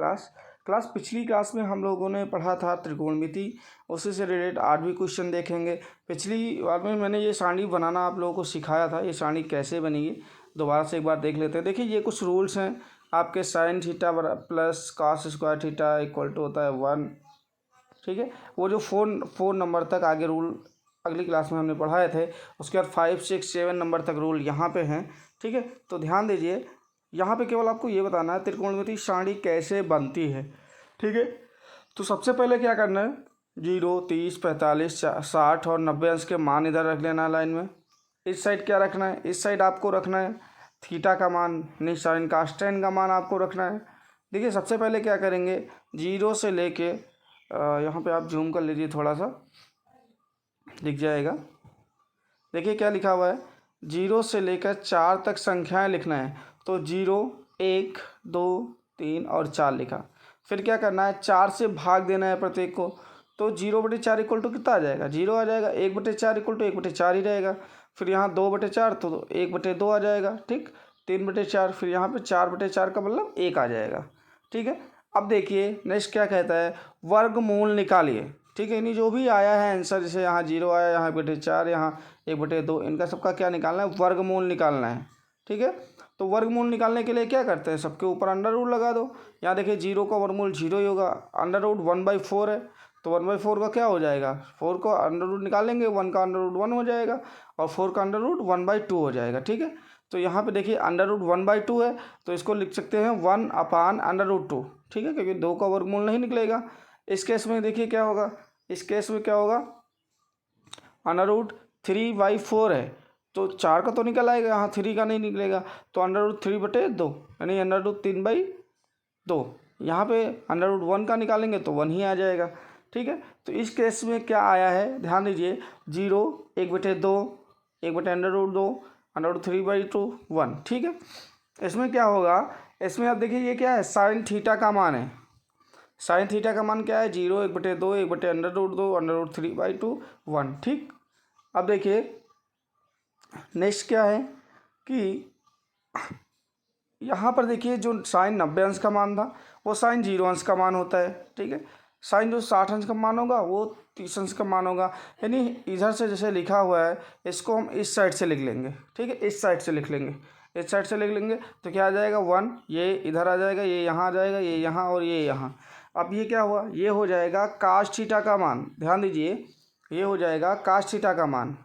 Class पिछली class में हम लोगों ने पढ़ा था त्रिकोणमिति, उसी से रिलेटेड आज भी क्वेश्चन देखेंगे। पिछली बार में मैंने ये सारणी बनाना आप लोगों को सिखाया था, ये सारणी कैसे बनेगी दोबारा से एक बार देख लेते हैं। देखिए ये कुछ रूल्स हैं आपके, sine theta plus cos square theta equal to होता है 1, ठीक है। वो जो 4 नंबर तक आगे रूल अगली क्लास में हमने पढ़ाए थे, उसके बाद 5, 6, 7 नंबर तक रूल यहाँ पे हैं, ठीक है। तो ध्यान दीजिए, यहाँ पे केवल आपको ये बताना है त्रिकोणमिति सारणी कैसे बनती है, ठीक है। तो सबसे पहले क्या करना है, 0, 30, 45, 60 और 90 अंश के मान इधर रख लेना है लाइन में। इस साइड क्या रखना है, इस साइड आपको रखना है थीटा का मान, नहीं साइन कास टेन का मान आपको रखना है। देखिए सबसे पहले क्या करेंगे, 0 से लेके यहाँ पे आप जूम कर लीजिए, थोड़ा सा दिख जाएगा। देखिए क्या लिखा हुआ है, 0 से लेकर 4 तक संख्याएं लिखना है। तो 0, 1, 2, 3 और 4 लिखा। फिर क्या करना है, 4 से भाग देना है प्रत्येक को। तो 0/4 इक्वल टू कितना आ जाएगा, 0 आ जाएगा। 1/4 इक्वल टू 1/4 ही रहेगा। फिर यहाँ 2/4 तो 1/2 आ जाएगा, ठीक। 3/4, फिर यहाँ पे 4/4 का मतलब 1 आ जाएगा, ठीक है। अब देखिए नेक्स्ट क्या कहता है, वर्गमूल निकालिए, ठीक है। यानी जो भी आया है आंसर, जैसे यहाँ 0 आया, यहाँ 1/4, यहाँ 1/2, इनका सबका क्या निकालना है, वर्गमूल निकालना है, ठीक है। तो वर्गमूल निकालने के लिए क्या करते हैं, सबके ऊपर अंडर रूट लगा दो। यहाँ देखिए 0 का वर्गमूल 0 ही होगा, अंडर रूट 1/4 है, तो 1/4 का क्या हो जाएगा, 4 को अंडर रूट निकालेंगे, 1 का अंडर रूट 1 हो जाएगा और 4 का अंडर रूट 1/2 हो जाएगा, ठीक है। तो यहाँ पे देखिए अंडर रूट 1/2 है, तो इसको लिख सकते हैं 1/√2, ठीक है, क्योंकि 2 का वर्गमूल नहीं निकलेगा। इस केस में देखिए क्या होगा, इस केस में क्या होगा, अंडर रूट 3/4 है, तो 4 का तो निकल आएगा, यहाँ 3 का नहीं निकलेगा। तो अंडर रूट 3/2 यानी अंडर रूट 3/2। यहाँ पे अंडर रूट 1 का निकालेंगे तो 1 ही आ जाएगा, ठीक है। तो इस केस में क्या आया है, ध्यान दीजिए, 0, 1/2, 1/√2, अंडर रूट 3/2, 1, ठीक है। इसमें क्या होगा, इसमें आप देखिए ये क्या है, साइन थीटा का मान है। साइन थीटा का मान क्या है, 0, 1/2, 1/√2, अंडर रूट 3/2, 1, ठीक। अब देखिए नेक्स्ट क्या है कि यहाँ पर देखिए जो साइन 90 अंश का मान था, वो साइन 0 अंश का मान होता है, ठीक है। साइन जो 60 अंश का मान होगा वो 30 अंश का मान होगा। यानी इधर से जैसे लिखा हुआ है, इसको हम इस साइड से लिख लेंगे, ठीक है, इस साइड से लिख लेंगे, इस साइड से लिख लेंगे। तो क्या आ जाएगा, 1, ये इधर आ जाएगा, ये यहाँ आ जाएगा, ये यहाँ और ये यहाँ। अब ये क्या हुआ, ये हो जाएगा काश थीटा का मान, ध्यान दीजिए, ये हो जाएगा काश थीटा का मान,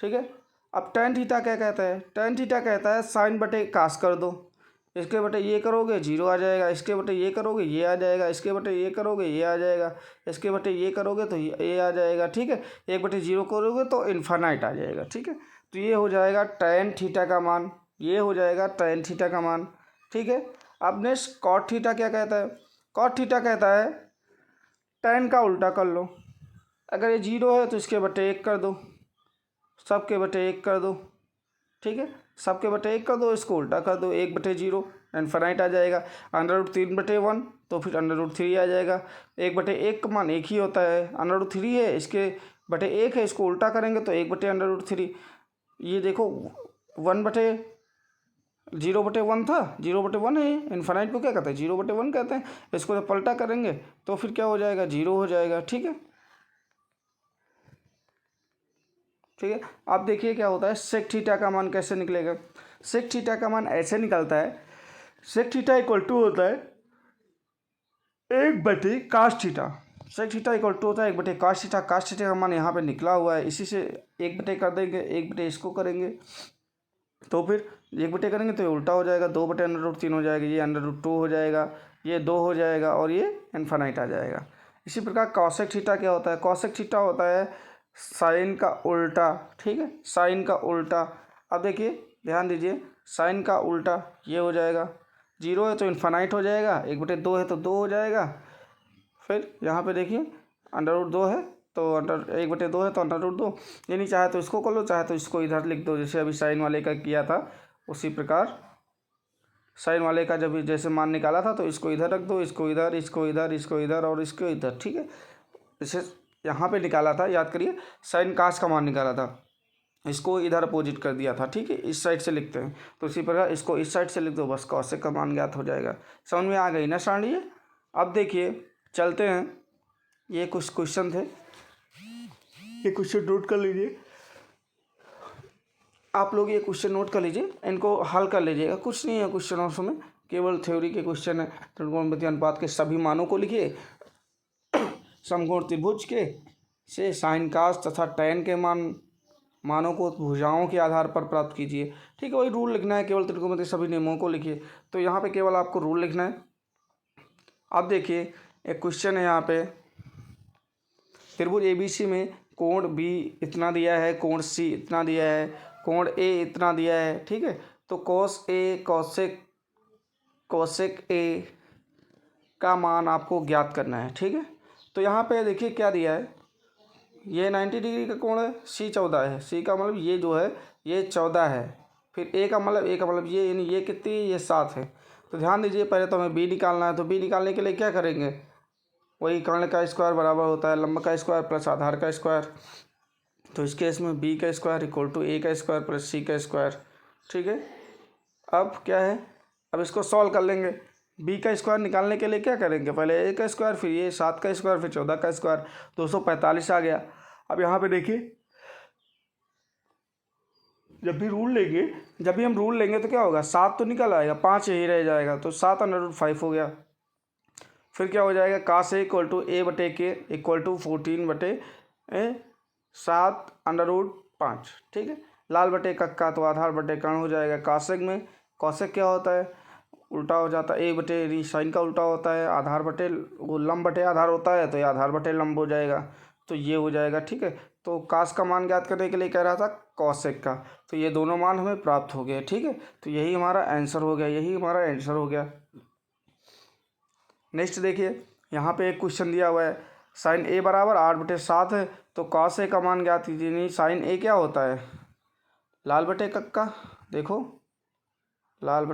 ठीक है। अब टेन थीटा क्या कहता है, टेन थीटा कहता है साइन बटे कास कर दो। इसके बटे ये करोगे 0 आ जाएगा, इसके बटे ये करोगे ये आ जाएगा, इसके बटे ये करोगे ये आ जाएगा, इसके बटे ये करोगे तो ये आ जाएगा, ठीक है। 1/0 करोगे तो इन्फानाइट आ जाएगा, ठीक है। तो ये हो जाएगा टेन थीटा का मान, ये हो जाएगा टेन थीटा का मान, ठीक है। अब नेक्स्ट कॉट थीटा क्या कहता है, कॉट थीटा कहता है टेन का उल्टा कर लो। अगर ये 0 है तो इसके बटे 1 कर दो, सबके बटे 1 कर दो, ठीक है। सबके बटे 1 कर दो, इसको उल्टा कर दो, 1/0 इन्फिनाइट आ जाएगा। अंडर रूट 3/1 तो फिर अंडर रूट 3 आ जाएगा। 1/1 का मान 1 ही होता है, अंडर रूट 3 है, इसके बटे 1 है, इसको उल्टा करेंगे तो 1/√3। ये देखो 0/1 था, 0/1 है, इन्फिनाइट को क्या कहते हैं, 0/1 कहते हैं। इसको जब पलटा करेंगे तो फिर क्या हो जाएगा, 0 हो जाएगा, ठीक है, ठीक है। अब देखिए क्या होता है, सेक थीटा का मान कैसे निकलेगा। सेक थीटा का मान ऐसे निकलता है, सेक थीटा इक्वल टू होता है 1/cos theta. Sec theta equal to होता है 1/cos थीटा। cos थीटा का मान यहाँ पे निकला हुआ है, इसी से 1/, कर देंगे, 1/, इसको करेंगे तो फिर 1/, करेंगे तो ये उल्टा हो जाएगा, 2/√3 हो जाएगा, ये अंडर रूट 2 हो जाएगा, ये 2 हो जाएगा और ये इन्फिनाइट आ जाएगा। इसी प्रकार कॉसेक थीटा क्या होता है, कॉसेक थीटा होता है साइन का उल्टा, ठीक है, साइन का उल्टा। अब देखिए ध्यान दीजिए, साइन का उल्टा ये हो जाएगा, 0 है तो इन्फिनाइट हो जाएगा, 1/2 है तो 2 हो जाएगा। फिर यहाँ पे देखिए अंडर रूट 2 है तो 1/2 है तो अंडर रूट 2, यानी चाहे तो इसको कर लो, चाहे तो इसको इधर लिख दो, जैसे अभी साइन वाले का किया था उसी प्रकार। साइन वाले का जब जैसे मान निकाला था तो इसको इधर रख दो, इसको इधर, इसको इधर, इसको इधर और इसको इधर, ठीक है। जैसे यहाँ पे निकाला था, याद करिए, साइन कास का मान निकाला था, इसको इधर अपोजिट कर दिया था, ठीक है, इस साइड से लिखते हैं। तो इसी प्रकार इसको इस साइड से लिख दो, बस कॉसेक का मान ज्ञात हो जाएगा। समझ में आ गई ना सारणी। अब देखिए चलते हैं, ये कुछ क्वेश्चन थे, ये क्वेश्चन नोट कर लीजिए आप लोग, ये क्वेश्चन नोट कर लीजिए, इनको हल कर लीजिएगा। कुछ नहीं है क्वेश्चन ऑप्शन में, केवल थ्योरी के क्वेश्चन है। त्रिकोणमितीय अनुपात के सभी मानों को लिखिए, समकोण त्रिभुज के से साइन कास तथा टैन के मानों को भुजाओं के आधार पर प्राप्त कीजिए। ठीक है, वही रूल लिखना है, केवल त्रिकोणमितीय सभी नियमों को लिखिए। तो यहाँ पे केवल आपको रूल लिखना है। अब देखिए एक क्वेश्चन है यहाँ पे, त्रिभुज ABC में कोण B इतना दिया है, कोण C इतना दिया है, कोण A इतना दिया है। ठीक है, तो cos A कोसेक A का मान आपको ज्ञात करना है। ठीक है, तो यहाँ पे देखिए क्या दिया है, ये 90 डिग्री का कोण है, C 14 है, C का मतलब ये जो है ये 14 है, फिर A का मतलब ये, यानी ये कितनी है, ये 7 है। तो ध्यान दीजिए, पहले तो हमें B निकालना है, तो B निकालने के लिए क्या करेंगे, वही कर्ण का स्क्वायर बराबर होता है लंब का स्क्वायर प्लस आधार का स्क्वायर। तो इस केस में B का स्क्वायर इक्वल टू A का स्क्वायर प्लस C का स्क्वायर। ठीक है, अब क्या है, अब इसको सॉल्व कर लेंगे। B का स्क्वायर निकालने के लिए क्या करेंगे, पहले A का स्क्वायर, फिर ये 7 का स्क्वायर, फिर 14 का स्क्वायर, 245 आ गया। अब यहाँ पे देखिए, जब भी हम रूल लेंगे तो क्या होगा, 7 तो निकल आएगा, 5 यही रह जाएगा, तो 7/5 हो गया। फिर क्या हो जाएगा, cos A equal to A/K equal to 14/7/5। ठीक है, लाल बटे कक्का तो आधार बटे कर्ण हो जाएगा। कासेक में कौशिक क्या होता है, उल्टा हो जाता है, A/, साइन का उल्टा होता है, आधार बटे वो लंब बटे आधार होता है, तो ये आधार बटे लंब हो जाएगा, तो ये हो जाएगा। ठीक है, तो कास का मान ज्ञात करने के लिए कह रहा था कौशिक का, तो ये दोनों मान हमें प्राप्त हो गए। ठीक है, तो यही हमारा आंसर हो गया, नेक्स्ट देखिए, यहाँ पे एक क्वेश्चन दिया हुआ है, साइन A बराबर 8/7 है, तो कॉस A का मान ज्ञात कीजिए। नहीं, साइन A क्या होता है, लाल बटे कक्का, देखो लाल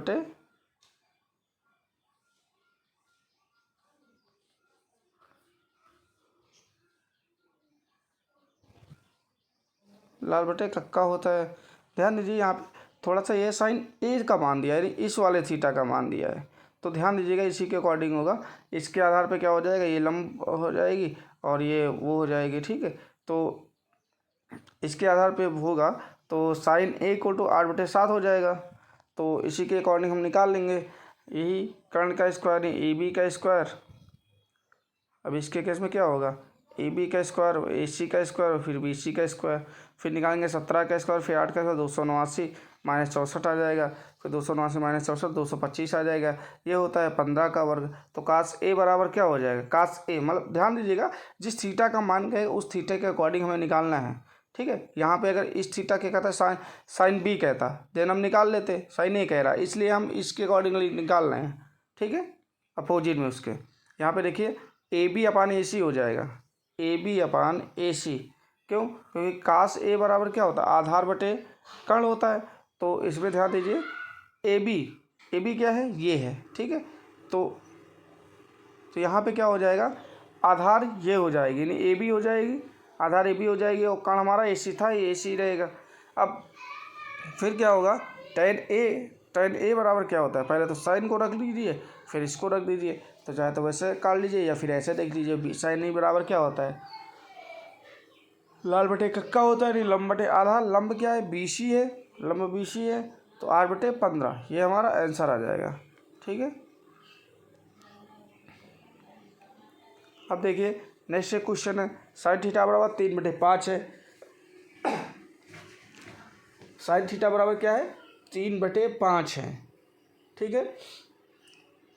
बटे कक्का होता है। ध्यान दीजिए, यहाँ पे थोड़ा सा ये साइन A का मान दिया है, यानी इस वाले थीटा का मान दिया है, तो ध्यान दीजिएगा, इसी के अकॉर्डिंग होगा। इसके आधार पे क्या हो जाएगा, ये लंब हो जाएगी और ये वो हो जाएगी। ठीक है, तो इसके आधार पे होगा, तो साइन A इक्वल टू 8/7 हो जाएगा, तो इसी के अकॉर्डिंग हम निकाल लेंगे। यही कर्ण का स्क्वायर है, AB का स्क्वायर, अब इसके केस में क्या होगा, AB का स्क्वायर, AC का स्क्वायर, फिर BC का स्क्वायर, फिर निकालेंगे 17 का स्क्वायर, फिर 8 का स्क्वायर, 279 माइनस 64 आ जाएगा, फिर 279 माइनस 64 225 आ जाएगा। ये होता है 15 का वर्ग। तो कास A बराबर क्या हो जाएगा, कास A मतलब ध्यान दीजिएगा, जिस थीटा का मान कहे उस थीटा के अकॉर्डिंग हमें निकालना है। ठीक है, यहाँ पे अगर इस थीटा के कहता है साइन B कहता, देन हम निकाल लेते, साइन A कह रहा है, इसलिए हम इसके अकॉर्डिंगली निकाल रहे हैं। ठीक है, अपोजिट में उसके, यहाँ पे देखिए AB/AC हो जाएगा, AB/AC, क्यों, क्योंकि कास A बराबर क्या होता है, आधार बटे कर्ण होता है। तो इसमें ध्यान दीजिए, AB क्या है, ये है। ठीक है, तो यहाँ पे क्या हो जाएगा, आधार ये हो जाएगी, यानी AB हो जाएगी, आधार AB हो जाएगी, और कर्ण हमारा AC था, ये AC रहेगा। अब फिर क्या होगा, tan A बराबर क्या होता है, पहले तो साइन को रख लीजिए, फिर इसको रख दीजिए, तो चाहे तो वैसे काट लीजिए या फिर ऐसे देख लीजिए। साइन A बराबर क्या होता है, लाल बटे कक्का होता है, नहीं लंब बटे आधार, लंब क्या है, BC है, लंब BC है, तो 8/15, ये हमारा आंसर आ जाएगा। ठीक है, अब देखिए नेक्स्ट क्वेश्चन है, साइन थीटा बराबर 3/5 है, साइन थीटा बराबर क्या है, 3/5 है। ठीक है,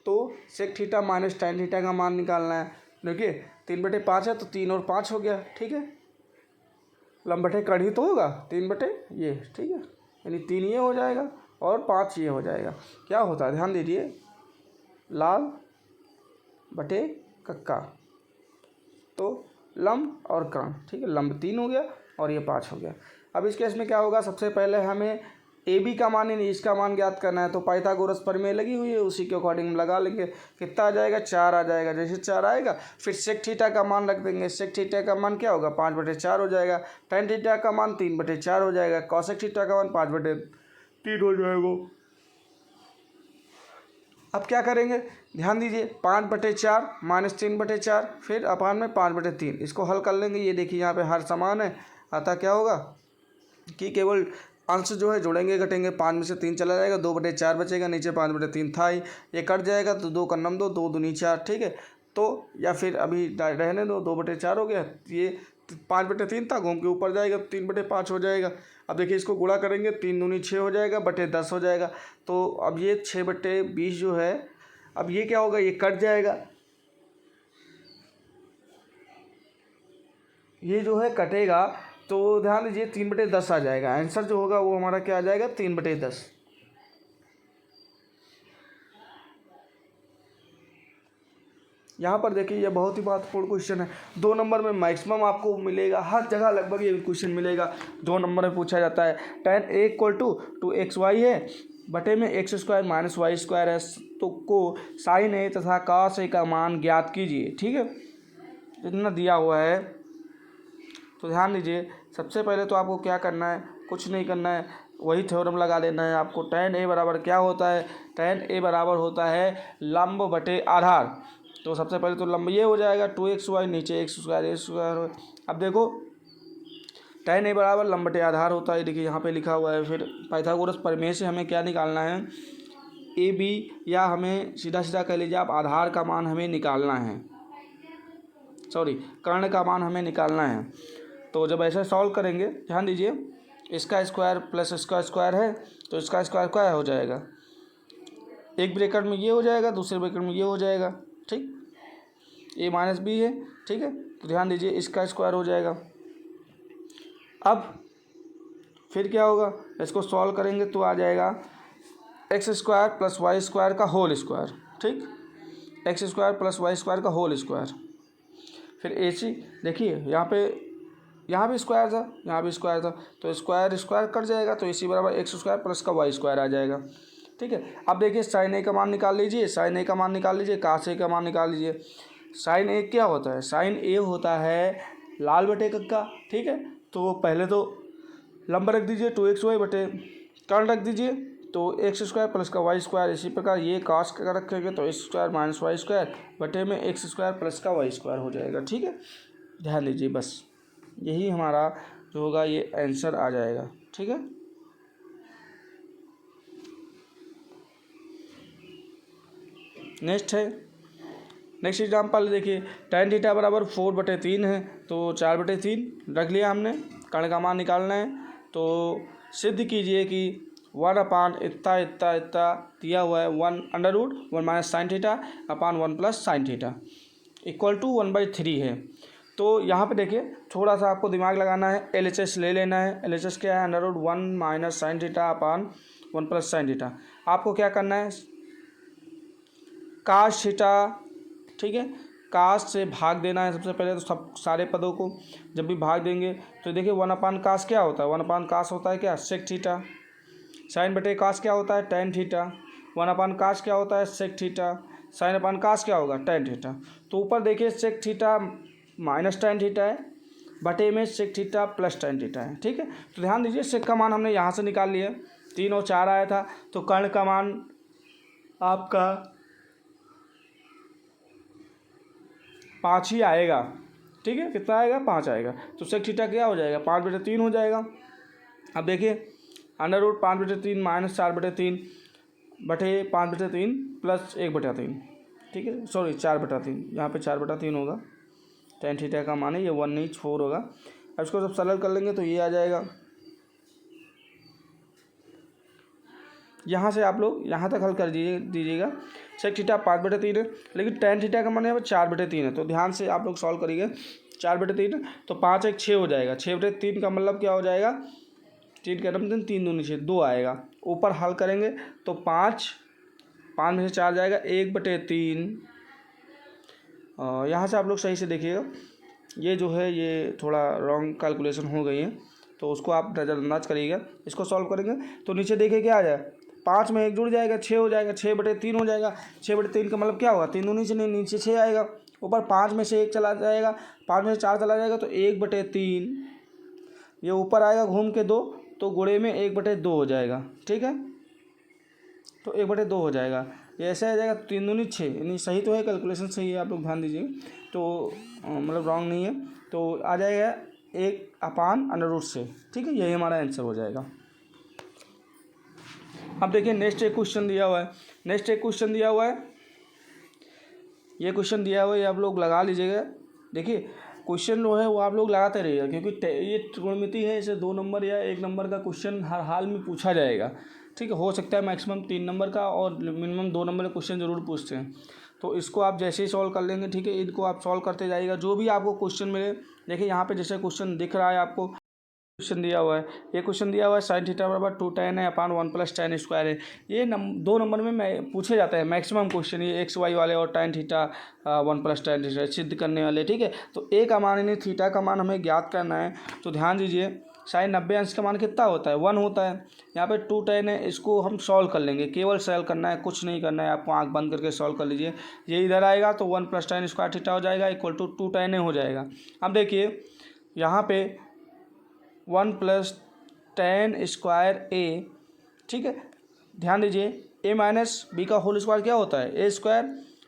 तो sec theta minus tan theta का मान निकालना है। देखिए 3/5 है, तो 3 और 5 हो गया। ठीक है, लंब बटे कर्ण ही तो होगा, 3 ये। ठीक है, यानी 3 ये हो जाएगा और 5 ये हो जाएगा। क्या होता है, ध्यान दीजिए, लाल बटे कक्का, तो लंब और कर्ण। ठीक है, लंब 3 हो गया और ये 5 हो गया। अब इस केस में क्या होगा, सबसे पहले हमें AB का मान यानी इसका मान ज्ञात करना है, तो पाइथागोरस प्रमेय लगी हुई है, उसी के अकॉर्डिंग हम लगा लेंगे। कितना आ जाएगा, 4 आ जाएगा। जैसे 4 आएगा, फिर सेक थीटा का मान रख देंगे। सेक थीटा का मान क्या होगा, 5/4 हो जाएगा। tan थीटा का मान 3/4 हो जाएगा। कॉसेक थीटा का मान 5/3 हो जाएगा। अब क्या करेंगे, ध्यान दीजिए, 5/4 माइनस 3/4 फिर अपान में 5/3, इसको हल कर लेंगे। ये देखिए यहाँ पे हर समान है, अतः क्या होगा कि केवल अंश जो है जुड़ेंगे घटेंगे, 5 में से 3 चला जाएगा, 2/4 बचेगा, नीचे 5/3 था ही, ये कट जाएगा तो 2 का नम 2, 2 दूनी 4, ठीक है। तो या फिर अभी रहने दो, 2/4 हो गया, ये 5/3 था, घूम के ऊपर जाएगा, 3/5 हो जाएगा। अब देखिए इसको गुणा करेंगे, 3 दूनी 6 हो जाएगा, बटे 10 हो जाएगा। तो अब ये 6/20 जो है, अब ये क्या होगा, ये कट जाएगा, ये जो है कटेगा, तो ध्यान दीजिए 3/10 आ जाएगा। आंसर जो होगा वो हमारा क्या आ जाएगा, 3/10। यहाँ पर देखिए ये बहुत ही महत्वपूर्ण क्वेश्चन है। 2 नंबर में मैक्सिमम आपको मिलेगा, हर जगह लगभग ये क्वेश्चन मिलेगा। 2 नंबर में पूछा जाता है tan a = 2xy है, बटे में x² - y² है, तो को sin a तथा cos a का मान ज्ञात कीजिए। ठीक है, इतना दिया हुआ है। तो ध्यान दीजिए, सबसे पहले तो आपको क्या करना है, कुछ नहीं करना है, वही थ्योरम लगा लेना है आपको। tan a बराबर क्या होता है, tan a बराबर होता है लंब बटे आधार। तो सबसे पहले तो लंब ये हो जाएगा 2xy, नीचे x²। अब देखो tan a बराबर लंब बटे आधार होता है, देखिए यहाँ पे लिखा हुआ है। फिर पाइथागोरस प्रमेय से हमें क्या निकालना है, ए बी, या हमें सीधा सीधा कह लीजिए आप, आधार का मान हमें निकालना है, सॉरी कर्ण का मान हमें निकालना है। तो जब ऐसे सॉल्व करेंगे, ध्यान दीजिए, इसका स्क्वायर प्लस इसका स्क्वायर है, तो इसका स्क्वायर क्या हो जाएगा, एक ब्रैकेट में ये हो जाएगा, दूसरे ब्रैकेट में ये हो जाएगा, ठीक, a - b है, ठीक है। तो ध्यान दीजिए इसका स्क्वायर हो जाएगा। अब फिर क्या होगा, इसको सॉल्व करेंगे तो आ जाएगा x² + y² का होल स्क्वायर, ठीक, x² + y² का होल स्क्वायर। फिर ac, देखिए यहाँ भी स्क्वायर था, यहाँ भी स्क्वायर था, तो स्क्वायर स्क्वायर कट जाएगा, तो ac बराबर x² + का y² आ जाएगा। ठीक है, अब देखिए sin a का मान निकाल लीजिए, sin a का मान निकाल लीजिए, cos a का मान निकाल लीजिए। sin a क्या होता है, sin a होता है लाल बटे कक्का। ठीक है, तो पहले तो लंब रख दीजिए 2xy बटे कर्ण रख दीजिए, तो x² + का y²। इसी प्रकार ये cos का रखेंगे तो x² - y² बटे में x² + का y² हो जाएगा। ठीक है, ध्यान दीजिए, बस यही हमारा जो होगा ये आंसर आ जाएगा। ठीक है, नेक्स्ट एग्जाम्पल देखिए, tan थीटा बराबर 4/3 है, तो 4/3 रख लिया हमने, कर्ण का मान निकालना है। तो सिद्ध कीजिए कि 1/, इतना इतना इतना दिया हुआ है, 1√1 - sin theta upon 1 + sin theta = 1/3 है। तो यहाँ पे देखिए थोड़ा सा आपको दिमाग लगाना है, LHS ले लेना है। LHS क्या है, √1 - sin theta upon 1 + sin theta. आपको क्या करना है, cos थीटा, ठीक है, cos से भाग देना है सबसे पहले, तो सब सारे पदों को जब भी भाग देंगे तो देखिए 1/cos क्या होता है, 1/cos होता है क्या, sec थीटा। sin बटे cos क्या होता है, tan थीटा। 1/cos क्या होता है, sec थीटा। sin/cos क्या होगा, tan थीटा। तो ऊपर देखिए sec थीटा - tan थीटा है, बटे में sec थीटा + tan थीटा है। ठीक है, तो ध्यान दीजिए sec का मान हमने यहाँ से निकाल लिया, 3 और 4 आया था, तो कर्ण का मान आपका 5 ही आएगा। ठीक है, कितना आएगा, 5 आएगा। तो sec थीटा क्या हो जाएगा, 5/3 हो जाएगा। अब देखिए √5/3 - 4/3 बटे 5/3 + 1/3, ठीक है, सॉरी 4/3, यहाँ पे 4/3 होगा। tan थीटा का मान है ये 1/4 होगा। अब इसको जब सरल कर लेंगे तो ये आ जाएगा। यहाँ से आप लोग यहाँ तक हल कर दीजिएगा। sec थीटा 5/3 है, लेकिन tan थीटा का मान यहाँ पर 4/3 है, तो ध्यान से आप लोग सॉल्व करिएगा। 4/3 तो 5 1 6 हो जाएगा, 6/3 का मतलब क्या हो जाएगा, 3 का 3 दूनी 6, 2 आएगा। ऊपर हल करेंगे तो 5 में से 4 जाएगा, 1/3। यहाँ से आप लोग सही से देखिएगा, ये जो है ये थोड़ा रॉन्ग कैलकुलेशन हो गई है, तो उसको आप नज़रअंदाज करिएगा। इसको सॉल्व करेंगे तो नीचे देखिए क्या आ जाए, 5 में 1 जुड़ जाएगा, 6 हो जाएगा, 6/3 हो जाएगा। 6/3 का मतलब क्या होगा, 3 दूनी से नहीं, नीचे 6 आएगा। ऊपर 5 में से 1 चला जाएगा, 5 में से 4 चला जाएगा, तो 1/3 ये ऊपर आएगा घूम के 2, तो गुणे में 1/2 हो जाएगा। ठीक है, तो 1/2 हो जाएगा। ये ऐसा आ जाएगा 3 दूनी 6, यानी सही तो है, कैलकुलेशन सही है, आप लोग ध्यान दीजिए। तो मतलब रॉन्ग नहीं है, तो आ जाएगा 1/√6, ठीक है, यही हमारा आंसर हो जाएगा। अब देखिए नेक्स्ट एक क्वेश्चन दिया हुआ है, ये क्वेश्चन दिया हुआ है, ये आप लोग लगा लीजिएगा। देखिए क्वेश्चन जो है वो आप लोग लगाते रहिएगा, क्योंकि ये त्रिकोणमिति है, इसे 2 नंबर या 1 नंबर का क्वेश्चन हर हाल में पूछा जाएगा, ठीक है। हो सकता है मैक्सिमम 3 नंबर का और मिनिमम 2 नंबर का क्वेश्चन ज़रूर पूछते हैं। तो इसको आप जैसे ही सॉल्व कर लेंगे, ठीक है, इनको आप सॉल्व करते जाइएगा, जो भी आपको क्वेश्चन मिले। देखिए यहाँ पे जैसे क्वेश्चन दिख रहा है आपको, क्वेश्चन दिया हुआ है, ये क्वेश्चन दिया हुआ है sin थीटा बराबर 2 tan है अपान 1 + tan स्क्वायर है। ये 2 नंबर में पूछे जाते हैं मैक्सिमम क्वेश्चन, ये एक्स वाई वाले और tan थीटा 1 + tan थीटा सिद्ध करने वाले, ठीक है। तो ए का मान यानी थीटा का मान हमें ज्ञात करना है। तो ध्यान दीजिए sin 90 अंश का मान कितना होता है, 1 होता है। यहाँ पे 2 tan है, इसको हम सॉल्व कर लेंगे, केवल सॉल्व करना है, कुछ नहीं करना है आपको, आंख बंद करके सॉल्व कर लीजिए। ये इधर आएगा तो 1 + tan स्क्वायर थीटा हो जाएगा इक्वल टू 2 tan हो जाएगा। अब देखिए यहाँ पे 1 + tan स्क्वायर ए, ठीक है, ध्यान दीजिए ए माइनस बी का होल स्क्वायर क्या होता है, ए स्क्वायर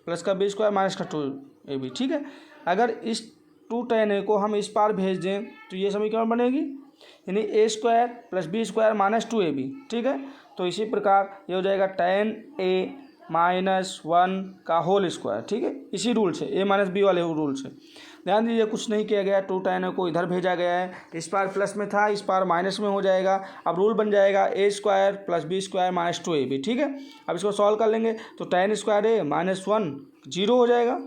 प्लस का बी स्क्वायर माइनस का 2ab, ठीक है। अगर इस 2 tan ए को हम इस पार भेज दें तो ये समीकरण बनेगी, यानी A square plus B square minus 2ab, ठीक है। तो इसी प्रकार ये हो जाएगा tan a माइनस 1 का होल स्क्वायर, ठीक है, इसी रूल से, ए माइनस बी वाले रूल से। ध्यान दीजिए कुछ नहीं किया गया, 2 tan को इधर भेजा गया है, इस पार प्लस में था, इस पार माइनस में हो जाएगा। अब रूल बन जाएगा A square plus B square minus 2ab, ठीक है। अब इसको सॉल्व कर लेंगे तो tan स्क्वायर ए माइनस 1 0 हो जाएगा,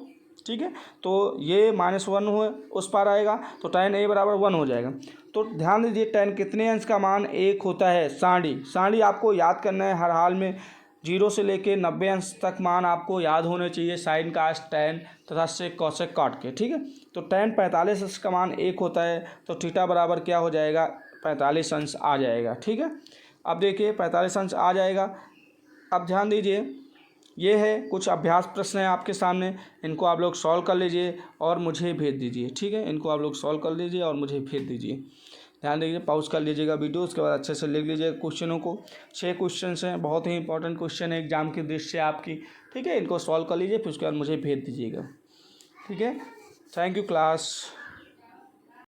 ठीक है। तो ये -1 हो उस पार आएगा तो tan a बराबर 1 हो जाएगा। तो ध्यान दीजिए tan कितने अंश का मान 1 होता है, साढ़ी आपको याद करना है हर हाल में, 0 से लेके 90 अंश तक मान आपको याद होने चाहिए, साइन कास tan तथा sec cosec cot के, ठीक है। तो tan 45 अंश का मान 1 होता है, तो थीटा बराबर क्या हो जाएगा, 45 अंश आ जाएगा, ठीक है। अब देखिए 45 अंश आ जाएगा। अब ध्यान दीजिए ये है कुछ अभ्यास प्रश्न है आपके सामने, इनको आप लोग सॉल्व कर लीजिए और मुझे भेज दीजिए, ठीक है। इनको आप लोग सॉल्व कर लीजिए और मुझे भेज दीजिए। ध्यान दीजिए, पॉज कर लीजिएगा वीडियो, उसके बाद अच्छे से लिख लीजिएगा क्वेश्चनों को। 6 क्वेश्चन हैं, बहुत ही इंपॉर्टेंट क्वेश्चन है एग्जाम की दृष्टि से आपकी, ठीक है। इनको सॉल्व कर लीजिए, फिर उसके बाद मुझे भेज दीजिएगा, ठीक है। Thank you class.